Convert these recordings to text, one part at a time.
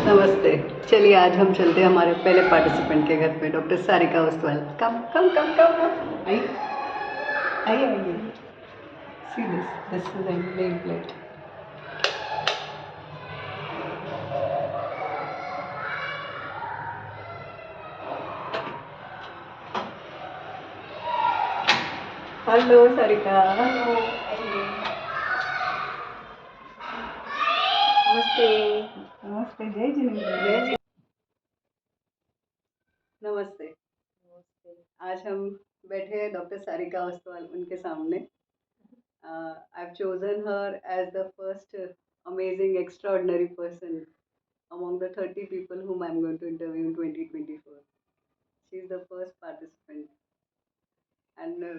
नमस्ते। चलिए आज हम चलते हैं हमारे पहले पार्टिसिपेंट के घर पे, डॉक्टर सारिका ओसवाल। कम कम कम कम आइए आइए आइए। See this is name plate. Hello Sarika. Hello, आइए। नमस्ते। नमस्ते। जय जिनेंद्र। जय जी। नमस्ते। नमस्ते। आज हम बैठे हैं डॉक्टर सारिका ओसवाल उनके सामने। I've chosen her as the first amazing, extraordinary person among the 30 people whom I'm going to interview in 2024. She's the first participant, and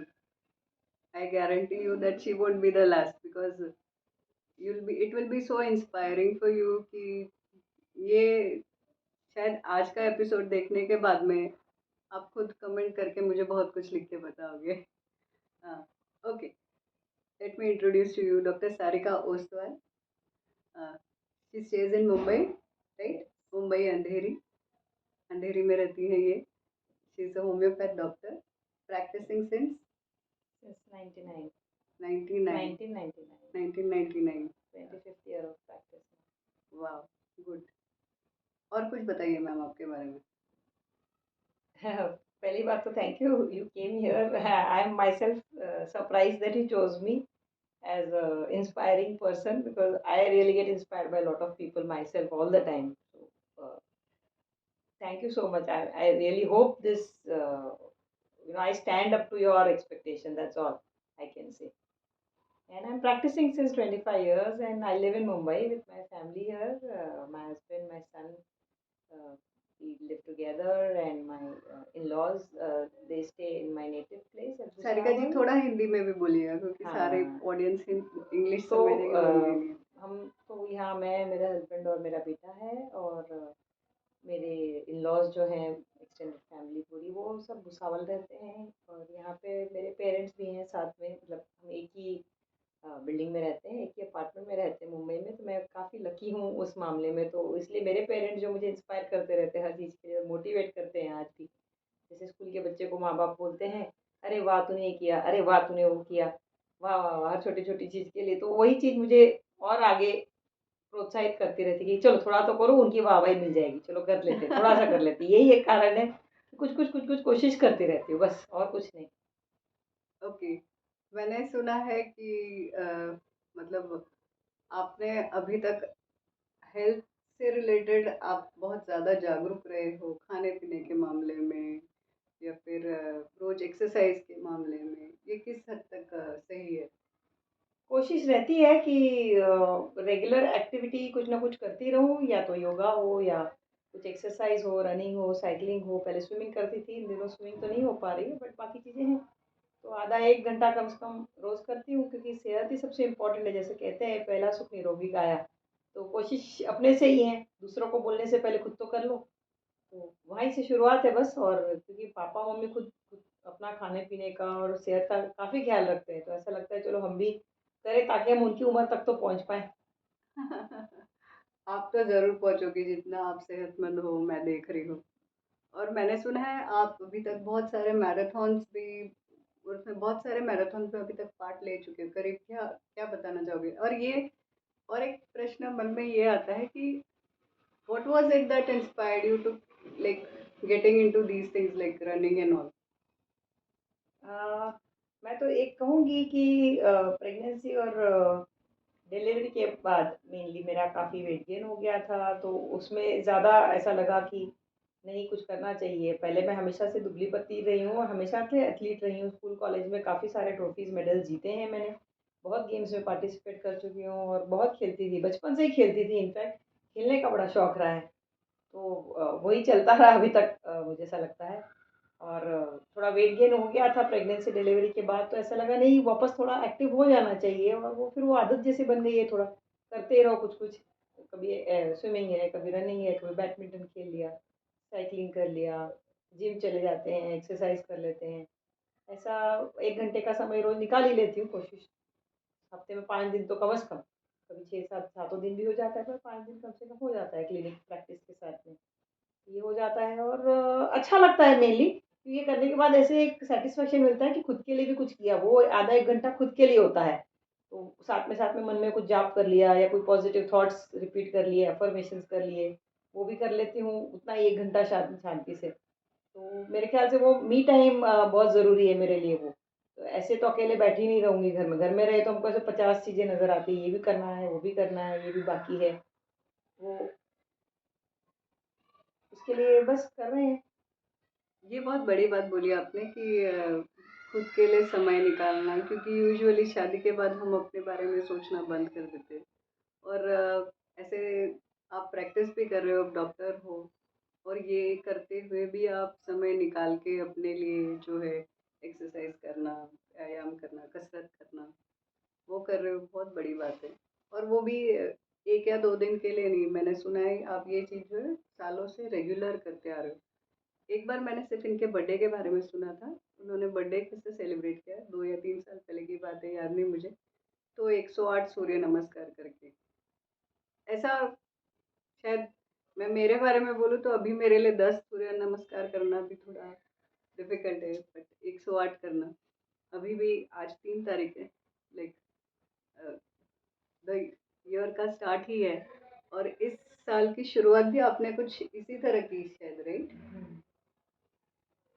I guarantee you that she won't be the last because it will be so inspiring for you कि ये शायद आज का episode देखने के बाद में आप खुद कमेंट करके मुझे बहुत कुछ लिख के बताओगे। हाँ, okay. Let me introduce to you doctor Sarika Oswal. She stays in Mumbai, right? Mumbai Andheri, Andheri में रहती है ये। She is a homeopath doctor practising since Since 99, 1999 1999, 1999। 25th year of practice. वाह, गुड। और कुछ बताइए मैम आपके बारे में। पहली बात तो thank you. You came here. I am myself surprised that you chose me as a inspiring person because I really get inspired by a lot of people myself all the time. So, thank you so much. I really hope this. I stand up to your expectation. That's all I can say. And I'm practicing since 25 years, and I live in Mumbai with my family here. My husband, my son, uh, we live together, and my in-laws, they stay in my native place at Sarika ji Bhusawal. थोड़ा हिंदी में भी बोलिएगा क्योंकि सारे हाँ। Audience English तो समझने के जरूरी नहीं है। हम तो यहाँ मैं, मेरा हस्बैंड और मेरा बेटा है, और मेरे इन-लॉज जो हैं, एक्सटेंडेड फैमिली पूरी, वो सब भुसावल रहते हैं। और यहाँ पे मेरे पेरेंट्स भी हैं साथ में, मतलब हम एक ही बिल्डिंग में रहते हैं, एक ही अपार्टमेंट में रहते हैं मुंबई में। तो मैं काफ़ी लकी हूँ उस मामले में, तो इसलिए मेरे पेरेंट्स जो मुझे इंस्पायर करते रहते हैं हर चीज़ के लिए, मोटिवेट करते हैं आज भी। जैसे स्कूल के बच्चे को माँ बाप बोलते हैं, अरे वाह तूने ये किया, अरे वाह तूने वो किया, वाह वाह वाह, हर छोटी छोटी चीज़ के लिए। तो वही चीज़ मुझे और आगे प्रोत्साहित करती रहती है कि चलो थोड़ा तो करो, उनकी वाहवाही मिल जाएगी, चलो कर लेते, थोड़ा सा कर लेते। यही एक कारण है कि कुछ कोशिश करती रहती हूँ, बस और कुछ नहीं। ओके। मैंने सुना है कि मतलब आपने अभी तक हेल्थ से रिलेटेड आप बहुत ज़्यादा जागरूक रहे हो, खाने पीने के मामले में या फिर रोज एक्सरसाइज के मामले में। ये किस हद तक सही है? कोशिश रहती है कि रेगुलर एक्टिविटी कुछ ना कुछ करती रहूँ, या तो योगा हो, या कुछ एक्सरसाइज हो, रनिंग हो, साइकिलिंग हो। पहले स्विमिंग करती थी, इन दिनों स्विमिंग तो नहीं हो पा रही है, बट बाकी चीज़ें हैं। तो आधा 1 घंटा कम से कम रोज़ करती हूँ, क्योंकि सेहत ही सबसे इम्पोर्टेंट है। जैसे कहते हैं, पहला सुख निरोगी काया। तो कोशिश अपने से ही है, दूसरों को बोलने से पहले खुद तो कर लो। तो वहीं से शुरुआत है बस। और क्योंकि पापा मम्मी खुद अपना खाने पीने का और सेहत का काफ़ी ख्याल रखते हैं, तो ऐसा लगता है चलो हम भी करें, ताकि हम उनकी उम्र तक तो पहुँच पाएँ। आप तो ज़रूर पहुँचोगे जितना आप सेहतमंद हो, मैं देख रही हूँ। और मैंने सुना है आप अभी तक बहुत सारे मैराथन्स भी, उसमें बहुत सारे मैराथन में अभी तक पार्ट ले चुके हो। करीब क्या क्या बताना चाहोगे? और एक प्रश्न मन में ये आता है कि what was it that inspired you to like getting into these things like running and all? मैं तो एक कहूँगी कि प्रेगनेंसी और डिलीवरी के बाद मेनली मेरा काफ़ी वेट गेन हो गया था, तो उसमें ज़्यादा ऐसा लगा कि नहीं, कुछ करना चाहिए। पहले मैं हमेशा से दुबली-पतली रही हूँ और हमेशा से एथलीट रही हूँ। स्कूल कॉलेज में काफ़ी सारे ट्रॉफीज़, मेडल्स जीते हैं मैंने। बहुत गेम्स में पार्टिसिपेट कर चुकी हूँ और बहुत खेलती थी, बचपन से ही खेलती थी। इनफैक्ट खेलने का बड़ा शौक रहा है। तो वही चलता रहा अभी तक, मुझे ऐसा लगता है। और थोड़ा वेट गेन हो गया था प्रेगनेंसी डिलीवरी के बाद, तो ऐसा लगा नहीं, वापस थोड़ा एक्टिव हो जाना चाहिए। और वो फिर वो आदत जैसी बन गई है, थोड़ा करते रहो कुछ कुछ। कभी स्विमिंग है, कभी रनिंग है, कभी बैडमिंटन खेल लिया, साइकिलिंग कर लिया, जिम चले जाते हैं, एक्सरसाइज कर लेते हैं। ऐसा 1 घंटे का समय रोज निकाल ही लेती हूँ कोशिश। हफ्ते में 5 दिन तो कम से कम, कभी 6 7 सातों दिन भी हो जाता है, पर 5 दिन कम से कम हो जाता है क्लिनिक प्रैक्टिस लगता है मेनली, ये करने के बाद ऐसे एक सैटिस्फैक्शन मिलता है कि खुद के लिए भी कुछ किया, वो आधा 1 घंटा खुद के लिए होता है। तो साथ में मन में कुछ जाप कर लिया या कोई पॉजिटिव थॉट्स रिपीट कर लिए, अफ़र्मेशंस कर लिए, वो भी कर लेती हूँ, उतना ही 1 घंटा शांति से। तो मेरे ख्याल से वो मी टाइम बहुत ज़रूरी है मेरे लिए वो। तो ऐसे तो अकेले बैठी नहीं रहूँगी घर में। घर में रहे तो हमको ऐसे 50 चीज़ें नज़र आती हैं, ये भी करना है, वो भी करना है, ये भी बाकी है। वो उसके लिए बस कर रहे हैं। ये बहुत बड़ी बात बोली आपने कि खुद के लिए समय निकालना, क्योंकि यूजुअली शादी के बाद हम अपने बारे में सोचना बंद कर देते हैं। और ऐसे आप प्रैक्टिस भी कर रहे हो, डॉक्टर हो, और ये करते हुए भी आप समय निकाल के अपने लिए जो है एक्सरसाइज करना, व्यायाम करना, कसरत करना, वो कर रहे हो, बहुत बड़ी बात है। और वो भी 1 या 2 दिन के लिए नहीं, मैंने सुना है आप ये चीज़ जो है सालों से रेगुलर करते आ रहे हो। एक बार मैंने सिर्फ इनके बर्थडे के बारे में सुना था, उन्होंने बर्थडे कैसे सेलिब्रेट किया, 2 या 3 साल पहले की बात है, याद नहीं मुझे। तो 108 सूर्य नमस्कार करके, ऐसा शायद, मैं मेरे बारे में बोलूँ तो अभी मेरे लिए 10 सूर्य नमस्कार करना भी थोड़ा डिफिकल्ट है, बट 108 करना अभी भी, आज 3 तारीख है, लाइक द ईयर का स्टार्ट ही है, और इस साल की शुरुआत भी आपने कुछ इसी तरह की शायद, राइट?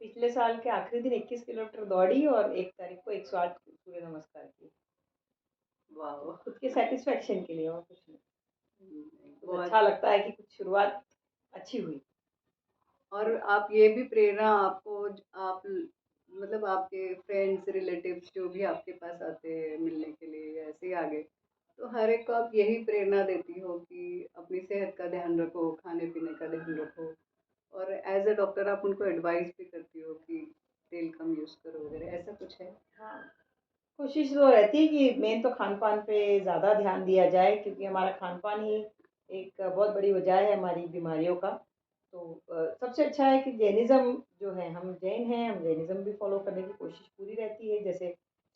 पिछले साल के आखिरी दिन 21 किलोमीटर दौड़ी और 1 तारीख को 108 सूर्य नमस्कार किए। वाह। खुद के सैटिस्फैक्शन के लिए और कुछ नहीं। कुछ बहुत। अच्छा लगता है कि कुछ शुरुआत अच्छी हुई। और आप ये भी प्रेरणा आपको, आप मतलब आपके फ्रेंड्स रिलेटिव्स जो भी आपके पास आते हैं मिलने के लिए या ऐसे ही आगे, तो हर एक को आप यही प्रेरणा देती हो कि अपनी सेहत का ध्यान रखो, खाने पीने का ध्यान रखो, और एज अ डॉक्टर आप उनको एडवाइस भी करती हो कि तेल कम यूज़ करो वगैरह, ऐसा कुछ है? हाँ, कोशिश तो रहती है कि मेन तो खान-पान पे ज़्यादा ध्यान दिया जाए क्योंकि हमारा खान-पान ही एक बहुत बड़ी वजह है हमारी बीमारियों का। तो सबसे अच्छा है कि जैनिज़्म जो है, हम जैन हैं, हम जैनिज़्म भी फ़ॉलो करने की कोशिश पूरी रहती है। जैसे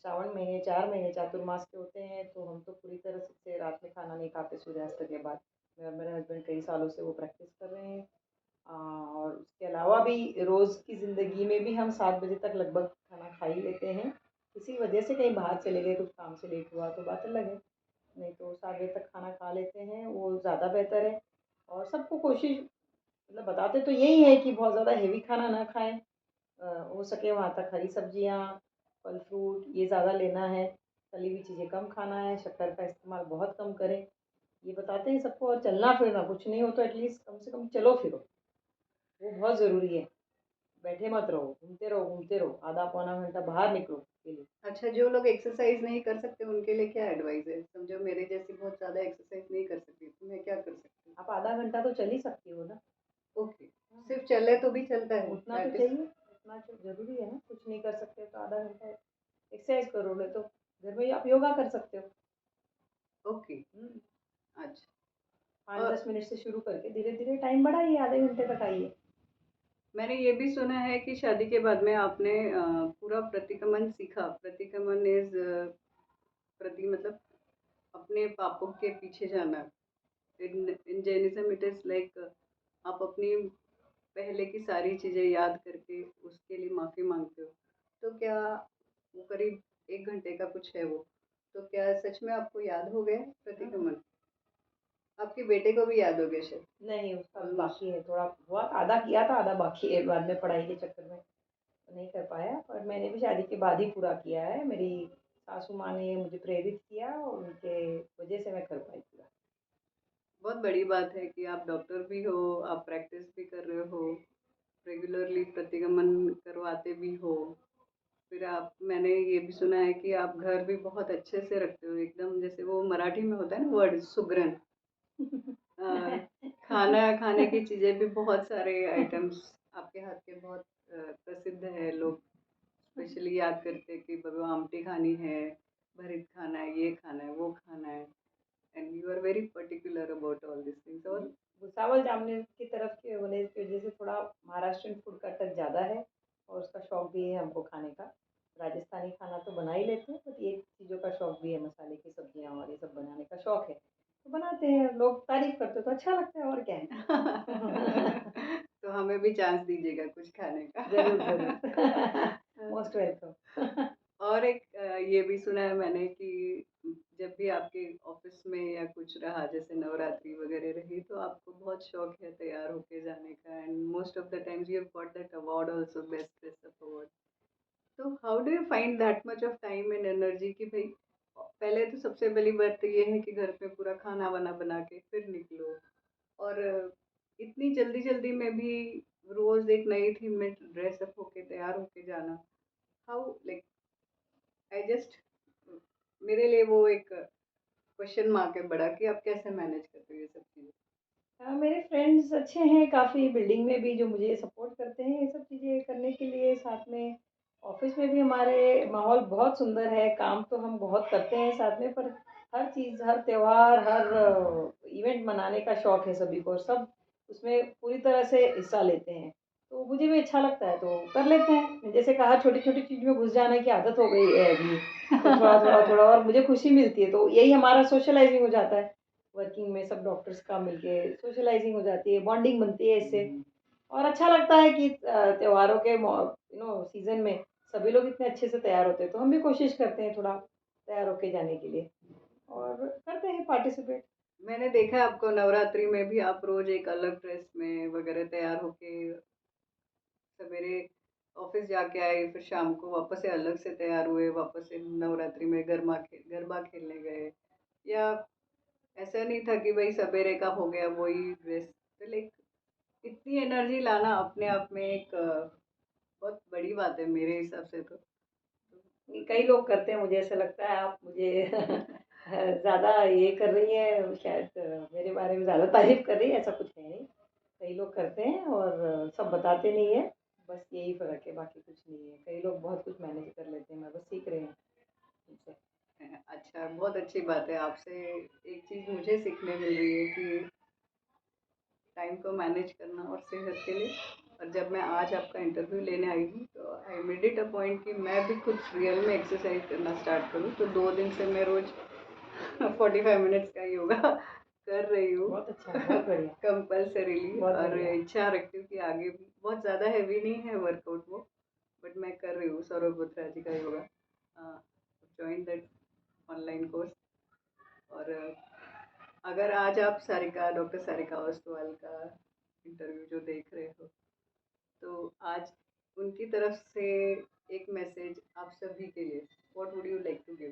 श्रावण महीने 4 महीने चातुर्मास के होते हैं, तो हम तो पूरी तरह से रात में खाना नहीं खाते सूर्यास्त के बाद। मैं और मेरे हस्बैंड कई सालों से वो प्रैक्टिस कर रहे हैं। और उसके अलावा भी रोज़ की ज़िंदगी में भी हम 7 बजे तक लगभग खाना खा ही लेते हैं। किसी वजह से कहीं बाहर चले गए, कुछ काम से लेट हुआ तो बात अलग है, नहीं तो 7 बजे तक खाना खा लेते हैं, वो ज़्यादा बेहतर है। और सबको कोशिश मतलब बताते तो यही है कि बहुत ज़्यादा हेवी खाना ना खाएँ। हो सके वहाँ तक हरी सब्जियाँ, फल फ्रूट ये ज़्यादा लेना है, तली हुई चीज़ें कम खाना है, शक्कर का इस्तेमाल बहुत कम करें। ये बताते हैं सबको, और चलना-फिरना कुछ नहीं हो तो एटलीस्ट कम से कम चलो-फिरो, वो बहुत ज़रूरी है। बैठे मत रहो, घूमते रहो, आधा पौना घंटा बाहर निकलो डेली। अच्छा, जो लोग एक्सरसाइज नहीं कर सकते उनके लिए क्या एडवाइस है? समझो मेरे जैसी बहुत ज़्यादा एक्सरसाइज नहीं कर सकती, तो मैं क्या कर सकती हूँ? आप आधा घंटा तो चल ही सकती हो ना। ओके, हाँ, सिर्फ चले तो भी चलता है, उतना तो प्रैक्टिस। चाहिए, उतना तो ज़रूरी है ना, कुछ नहीं कर सकते तो आधा घंटा एक्सरसाइज करो, नहीं तो घर में ही आप योगा कर सकते हो। ओके। हुँ, अच्छा। 5-10 मिनट से शुरू करके धीरे-धीरे टाइम बढ़ाइए, आधे घंटे तक आइए। मैंने ये भी सुना है कि शादी के बाद में आपने पूरा प्रतिक्रमण सीखा। प्रतिक्रमण इज प्रति मतलब अपने पापों के पीछे जाना। इन इन जैनिज्म इट इज लाइक आप अपनी पहले की सारी चीज़ें याद करके उसके लिए माफ़ी मांगते हो। तो क्या वो करीब 1 घंटे का कुछ है वो, तो क्या सच में आपको याद हो गया हाँ, प्रतिक्रमण? आपके बेटे को भी याद हो गया शायद? नहीं उसका अभी ऑलमोस्ट। बाकी है, थोड़ा हुआ, आधा किया था, आधा बाकी है, बाद में पढ़ाई के चक्कर में तो नहीं कर पाया, पर मैंने भी शादी के बाद ही पूरा किया है। मेरी सासू माँ ने मुझे प्रेरित किया और उनके वजह से मैं कर पाई पूरा। बहुत बड़ी बात है कि आप डॉक्टर भी हो, आप प्रैक्टिस भी कर रहे हो, रेगुलरली प्रतिगमन करवाते भी हो। फिर आप, मैंने ये भी सुना है कि आप घर भी बहुत अच्छे से रखते हो, एकदम जैसे वो मराठी में होता है ना वर्ड सुगरन। अ, खाना खाने की चीज़ें भी बहुत सारे आइटम्स आपके हाथ के बहुत प्रसिद्ध है, लोग स्पेशली याद करते हैं कि बाबा आमटी खानी है, भरित खाना है, ये खाना है, वो खाना है, and you are very particular about all this things. और भुसावल जामनेर की तरफ के होने की वजह से थोड़ा महाराष्ट्रियन फूड का टच ज़्यादा है और उसका शौक भी है हमको खाने का। राजस्थानी खाना तो बना ही लेते हैं, बट ये चीज़ों का शौक भी है, मसाले की सब्जियाँ और ये सब बनाने का शौक है, तो बनाते हैं, लोग तारीफ करते हैं तो अच्छा लगता है, और क्या है। तो हमें भी चांस दीजिएगा कुछ खाने का। ज़रूर, ज़रूर। Most welcome. और एक ये भी सुना है मैंने कि जब भी आपके ऑफिस में या कुछ रहा जैसे नवरात्रि वगैरह रही तो आपको बहुत शौक है तैयार होके जाने का and most of the times you have got that award also best dress up award. तो how do you find that much of time and energy कि भाई पहले तो सबसे पहली बात तो ये है कि घर पे पूरा खाना वाना बना के फिर निकलो और इतनी जल्दी जल्दी में भी रोज एक नई थीम में ड्रेस अप होके तैयार होके जाना हाउ लाइक आई जस्ट मेरे लिए वो एक क्वेश्चन मार्क है बड़ा कि आप कैसे मैनेज करते हो ये सब चीज़ें। मेरे फ्रेंड्स अच्छे हैं काफ़ी बिल्डिंग में भी जो मुझे सपोर्ट करते हैं ये सब चीज़ें करने के लिए। साथ में ऑफिस में भी हमारे माहौल बहुत सुंदर है। काम तो हम बहुत करते हैं साथ में, पर हर चीज़, हर त्योहार, हर इवेंट मनाने का शौक है सभी को और सब उसमें पूरी तरह से हिस्सा लेते हैं। तो मुझे भी अच्छा लगता है तो कर लेते हैं। जैसे कहा, छोटी-छोटी चीज़ में घुस जाने की आदत हो गई है अभी, तो थोड़ा-थोड़ा और मुझे खुशी मिलती है। तो यही हमारा सोशलाइज़िंग हो जाता है। वर्किंग में सब डॉक्टर्स का मिलके सोशलाइजिंग हो जाती है, बॉन्डिंग बनती है इससे। और अच्छा लगता है कि त्योहारों के सीजन में सभी लोग इतने अच्छे से तैयार होते हैं, तो हम भी कोशिश करते हैं थोड़ा तैयार होके जाने के लिए और करते हैं पार्टिसिपेट। मैंने देखा है आपको नवरात्रि में भी आप रोज एक अलग ड्रेस में वगैरह तैयार होके सवेरे ऑफिस जाके आए फिर शाम को वापस से अलग से तैयार हुए वापस से नवरात्रि में गरबा खेलने गए या ऐसा नहीं था कि भाई सवेरे का हो गया वही ड्रेस। तो लाइक इतनी एनर्जी लाना अपने आप में एक बहुत बड़ी बात है मेरे हिसाब से तो। कई लोग करते हैं, मुझे ऐसा लगता है आप मुझे ज़्यादा ये कर रही है शायद, मेरे बारे में ज़्यादा तारीफ कर रही है, ऐसा कुछ है नहीं। कई लोग करते हैं और सब बताते नहीं है, बस यही फ़र्क है, बाकी कुछ नहीं है। कई लोग बहुत कुछ मैनेज कर लेते हैं, मैं बस सीख रही हूँ उनसे। अच्छा बहुत अच्छी बात है आपसे। एक चीज़ मुझे सीखने मिल रही है कि टाइम को मैनेज करना और सेहत के लिए। और जब मैं आज आपका इंटरव्यू लेने आई हूँ तो I made it a point कि मैं भी खुद रियल में एक्सरसाइज करना स्टार्ट करूँ। तो 2 दिन से मैं रोज 45 मिनट्स का योगा कर रही हूँ बहुत अच्छा, बहुत बढ़िया। कंपल्सरीली बहुत और बढ़िया। इच्छा रखती हूँ कि आगे भी बहुत ज़्यादा हैवी नहीं है वर्कआउट वो बट मैं कर रही हूँ सौरभ बोथरा जी का yoga join that online course. और अगर आज आप सारिका डॉक्टर सारिका ओसवाल का इंटरव्यू जो देख रहे हो तो आज उनकी तरफ से एक मैसेज आप सभी के लिए what would you like to give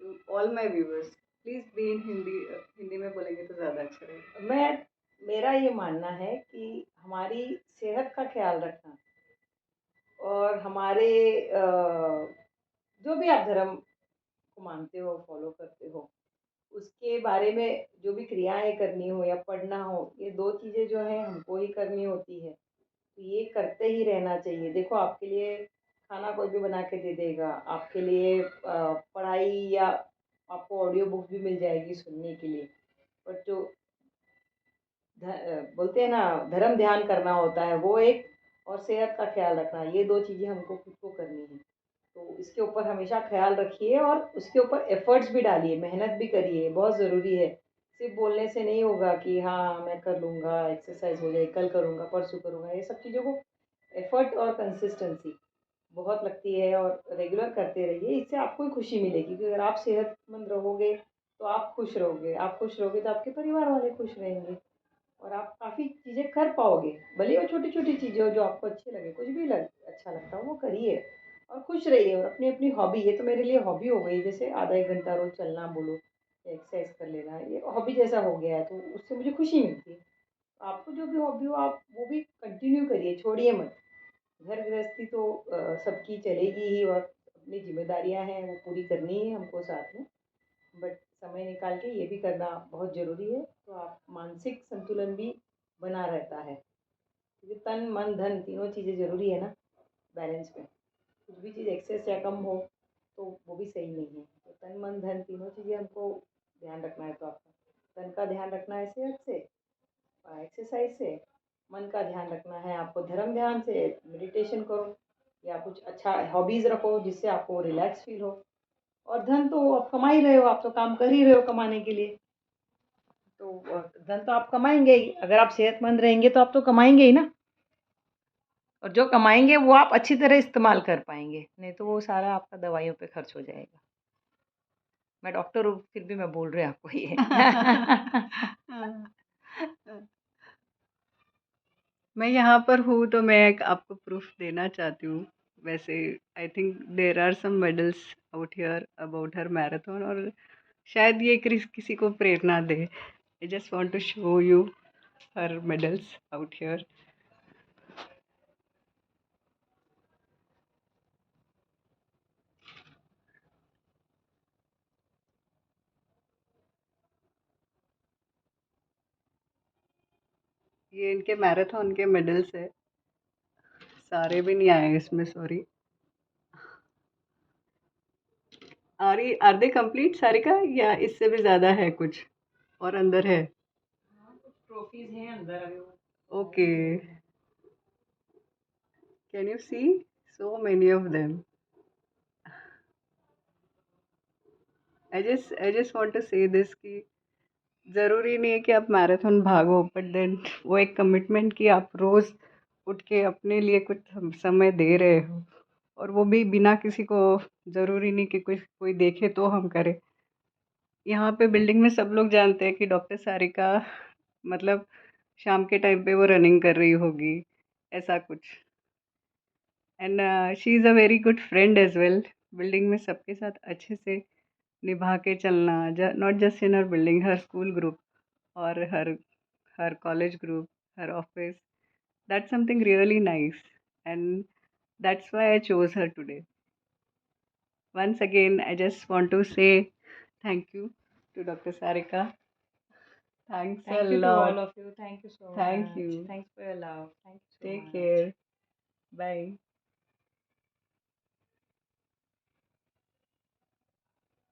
to all my viewers please be in Hindi. Hindi में बोलेंगे तो ज़्यादा अच्छा रहेगा। मैं मेरा ये मानना है कि हमारी सेहत का ख्याल रखना और हमारे जो भी आप धर्म को मानते हो, फॉलो करते हो, उसके बारे में जो भी क्रियाएँ करनी हो या पढ़ना हो, ये 2 चीज़ें जो हैं हमको ही करनी होती है। तो ये करते ही रहना चाहिए। देखो, आपके लिए खाना कोई भी बना के दे देगा, आपके लिए पढ़ाई या आपको ऑडियो बुक भी मिल जाएगी सुनने के लिए। बट जो बोलते हैं ना, धर्म ध्यान करना होता है वो एक, और सेहत का ख्याल रखना, ये 2 चीज़ें हमको खुद को करनी है। तो इसके ऊपर हमेशा ख्याल रखिए और उसके ऊपर एफर्ट्स भी डालिए, मेहनत भी करिए, बहुत ज़रूरी है। सिर्फ बोलने से नहीं होगा कि हाँ मैं कर लूँगा, एक्सरसाइज हो जाएगी, कल करूँगा, परसों करूँगा। ये सब चीज़ों को एफर्ट और कंसिस्टेंसी बहुत लगती है और रेगुलर करते रहिए, इससे आपको ही खुशी मिलेगी। क्योंकि अगर आप सेहतमंद रहोगे तो आप खुश रहोगे, आप खुश रहोगे तो आपके परिवार वाले खुश रहेंगे और आप काफ़ी चीज़ें कर पाओगे। भले ही वो छोटी-छोटी चीज़ें हो जो आपको अच्छी लगे, कुछ भी अच्छा लगता हो वो करिए और खुश रहिए। और अपनी-अपनी हॉबी, ये तो मेरे लिए हॉबी हो गई, जैसे आधा 1 घंटा रोज़ चलना बोलो, एक्सरसाइज कर लेना, ये हॉबी जैसा हो गया है, तो उससे मुझे खुशी मिलती है। आपको जो भी हॉबी हो आप वो भी कंटिन्यू करिए, छोड़िए मत। घर गृहस्थी तो सबकी चलेगी ही और अपनी ज़िम्मेदारियाँ हैं वो पूरी करनी है हमको साथ में। बट समय निकाल के ये भी करना बहुत ज़रूरी है, तो आप मानसिक संतुलन भी बना रहता है। क्योंकि तन, मन, धन तीनों चीज़ें ज़रूरी है ना बैलेंस में। कुछ भी चीज़ एक्सेस या कम हो तो वो भी सही नहीं है। तो तन, मन, धन तीनों चीज़ें हमको ध्यान रखना है। तो आपका तन का ध्यान रखना है सेहत से, एक्सरसाइज से। मन का ध्यान रखना है आपको धर्म ध्यान से, मेडिटेशन करो या कुछ अच्छा हॉबीज़ रखो जिससे आपको रिलैक्स फील हो। और धन तो आप कमा ही रहे हो, आप तो काम कर ही रहे हो कमाने के लिए। तो धन तो आप कमाएँगे ही, अगर आप सेहतमंद रहेंगे तो आप तो कमाएँगे ही ना। और जो कमाएंगे वो आप अच्छी तरह इस्तेमाल कर पाएंगे, नहीं तो वो सारा आपका दवाइयों पे खर्च हो जाएगा। मैं डॉक्टर हूँ फिर भी मैं बोल रही हूँ आपको ये। मैं यहाँ पर हूँ तो मैं एक आपको प्रूफ देना चाहती हूँ। वैसे I think there are some medals out here about her marathon, और शायद ये किसी को प्रेरणा दे। I just want to show you her medals out here. ये इनके मैराथन के मेडल्स है, सारे भी नहीं आए इसमें, sorry. Are they complete Sarika, या इससे भी ज्यादा है कुछ और अंदर है? कुछ ट्रॉफीज हैं अंदर अभी okay, can you see so many of them? I just want to say this कि ज़रूरी नहीं है कि आप मैराथन भागो, बट देन वो एक कमिटमेंट कि आप रोज़ उठ के अपने लिए कुछ समय दे रहे हो, और वो भी बिना किसी को, ज़रूरी नहीं कि कोई देखे तो हम करें। यहाँ पे बिल्डिंग में सब लोग जानते हैं कि डॉक्टर सारिका, मतलब शाम के टाइम पे वो रनिंग कर रही होगी, ऐसा कुछ। And she is a very good friend as well. Building में सबके साथ अच्छे से निभा के चलना, not just in her building, her school group और her college group, her office. That's something really nice, and that's why I chose her today. Once again, I just want to say thank you to Dr. Sarika. Thanks a thank you to all lot. Of you, thank you so Thank much, you. Thanks for your love, thank you so Take much. care. Bye.